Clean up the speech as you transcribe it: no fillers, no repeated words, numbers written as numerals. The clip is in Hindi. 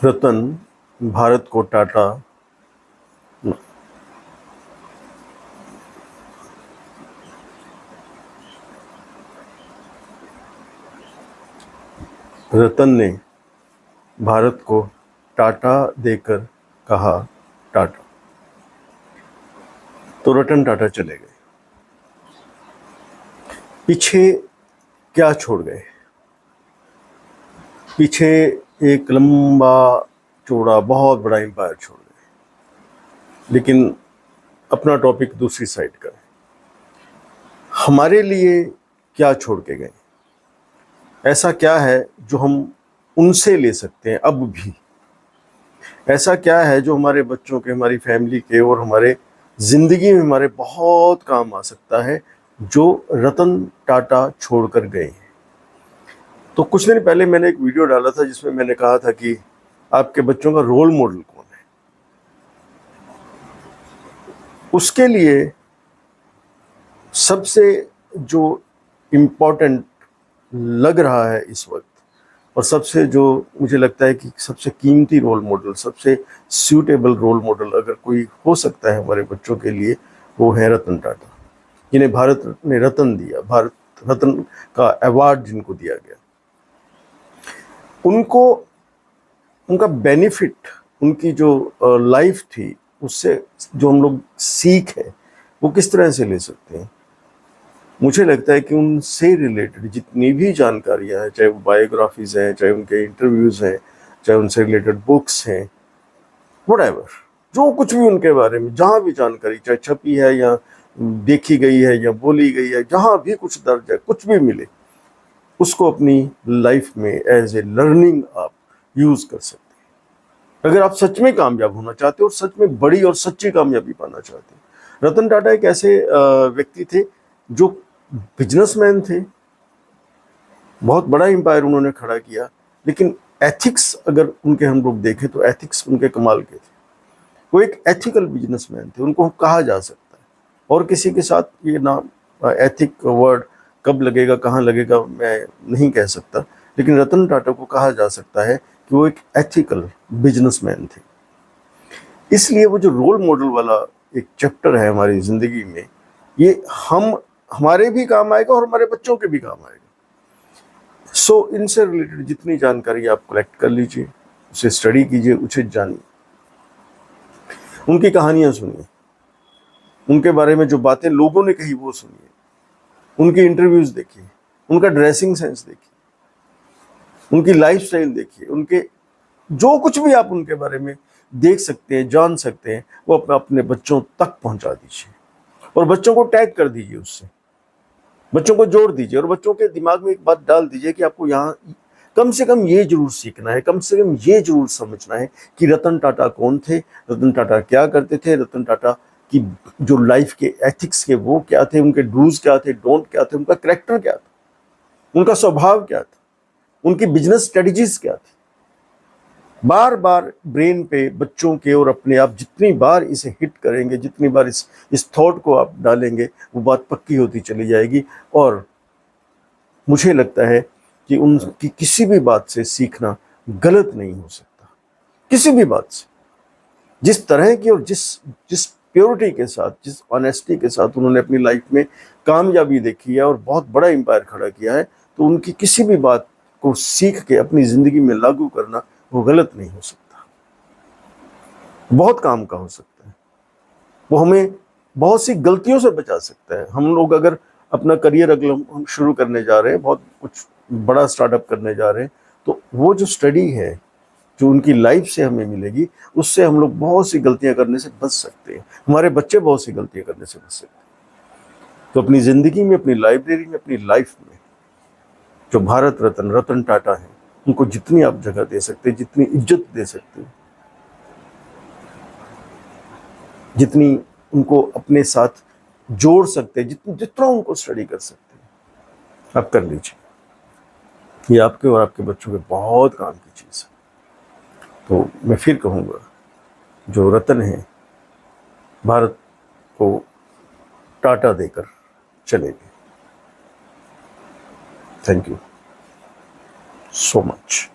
रतन भारत को टाटा रतन ने भारत को टाटा देकर कहा टाटा। तो रतन टाटा चले गए, पीछे क्या छोड़ गए? पीछे एक लंबा चौड़ा बहुत बड़ा एम्पायर छोड़ गए। लेकिन अपना टॉपिक दूसरी साइड का है। हमारे लिए क्या छोड़ के गए? ऐसा क्या है जो हम उनसे ले सकते हैं अब भी? ऐसा क्या है जो हमारे बच्चों के, हमारी फैमिली के और हमारे जिंदगी में हमारे बहुत काम आ सकता है, जो रतन टाटा छोड़कर गए हैं? तो कुछ दिन पहले मैंने एक वीडियो डाला था जिसमें मैंने कहा था कि आपके बच्चों का रोल मॉडल कौन है। उसके लिए सबसे जो इम्पोर्टेंट लग रहा है इस वक्त, और सबसे जो मुझे लगता है कि सबसे कीमती रोल मॉडल, सबसे सूटेबल रोल मॉडल अगर कोई हो सकता है हमारे बच्चों के लिए, वो है रतन टाटा, जिन्हें भारत ने रत्न दिया, भारत रत्न का अवार्ड जिनको दिया गया। उनको उनका बेनिफिट, उनकी जो लाइफ थी, उससे जो हम लोग सीख है वो किस तरह से ले सकते हैं? मुझे लगता है कि उनसे रिलेटेड जितनी भी जानकारियां हैं, चाहे वो बायोग्राफीज हैं, चाहे उनके इंटरव्यूज हैं, चाहे उनसे रिलेटेड बुक्स हैं, व्हाटएवर, जो कुछ भी उनके बारे में जहाँ भी जानकारी चाहे छपी है या देखी गई है या बोली गई है, जहाँ भी कुछ दर्ज है, कुछ भी मिले, उसको अपनी लाइफ में एज ए लर्निंग आप यूज कर सकते हैं। अगर आप सच में कामयाब होना चाहते हो और सच में बड़ी और सच्ची कामयाबी पाना चाहते हो। रतन टाटा एक ऐसे व्यक्ति थे जो बिजनेसमैन थे, बहुत बड़ा एम्पायर उन्होंने खड़ा किया, लेकिन एथिक्स अगर उनके हम लोग देखें तो एथिक्स उनके कमाल के थे। वो एक एथिकल बिजनेसमैन थे, उनको कहा जा सकता है। और किसी के साथ ये नाम एथिक वर्ड कब लगेगा, कहाँ लगेगा, मैं नहीं कह सकता, लेकिन रतन टाटा को कहा जा सकता है कि वो एक एथिकल बिजनेसमैन थे। इसलिए वो जो रोल मॉडल वाला एक चैप्टर है हमारी जिंदगी में, ये हमारे भी काम आएगा और हमारे बच्चों के भी काम आएगा। सो इनसे रिलेटेड जितनी जानकारी आप कलेक्ट कर लीजिए, उसे स्टडी कीजिए, उसे जानिए, उनकी कहानियां सुनिए, उनके बारे में जो बातें लोगों ने कही वो सुनिए, उनके इंटरव्यूज देखिए, उनका ड्रेसिंग सेंस देखिए, उनकी लाइफस्टाइल देखिए, उनके जो कुछ भी आप उनके बारे में देख सकते हैं, जान सकते हैं, वो अपने बच्चों तक पहुंचा दीजिए और बच्चों को टैग कर दीजिए, उससे बच्चों को जोड़ दीजिए और बच्चों के दिमाग में एक बात डाल दीजिए कि आपको यहाँ कम से कम ये जरूर सीखना है, कम से कम ये जरूर समझना है कि रतन टाटा कौन थे, रतन टाटा क्या करते थे, रतन टाटा की जो लाइफ के एथिक्स के वो क्या थे, उनके डूज क्या थे, डोंट क्या थे, उनका कैरेक्टर क्या था, उनका स्वभाव क्या था, उनकी बिजनेस स्ट्रेटजीज क्या थी। बार बार ब्रेन पे बच्चों के और अपने आप जितनी बार इसे हिट करेंगे, जितनी बार इस थॉट को आप डालेंगे, वो बात पक्की होती चली जाएगी। और मुझे लगता है कि उनकी किसी भी बात से सीखना गलत नहीं हो सकता, किसी भी बात से। जिस तरह की और जिस जिस प्योरिटी के साथ, जिस ऑनेस्टी के साथ उन्होंने अपनी लाइफ में कामयाबी देखी है और बहुत बड़ा एम्पायर खड़ा किया है, तो उनकी किसी भी बात को सीख के अपनी जिंदगी में लागू करना वो गलत नहीं हो सकता, बहुत काम का हो सकता है। वो हमें बहुत सी गलतियों से बचा सकता है। हम लोग अगर अपना करियर अगर हम शुरू करने जा रहे हैं, बहुत कुछ बड़ा स्टार्टअप करने जा रहे हैं, तो वो जो स्टडी है जो उनकी लाइफ से हमें मिलेगी, उससे हम लोग बहुत सी गलतियां करने से बच सकते हैं, हमारे बच्चे बहुत सी गलतियां करने से बच सकते हैं। तो अपनी जिंदगी में, अपनी लाइब्रेरी में, अपनी लाइफ में जो भारत रत्न रतन टाटा है, उनको जितनी आप जगह दे सकते हैं, जितनी इज्जत दे सकते हैं, जितनी उनको अपने साथ जोड़ सकते हैं, जितना उनको स्टडी कर सकते हैं, आप कर लीजिए। ये आपके और आपके बच्चों के बहुत काम की चीज़ है। तो मैं फिर कहूँगा, जो रतन है भारत को टाटा देकर चले गए। Thank you so much.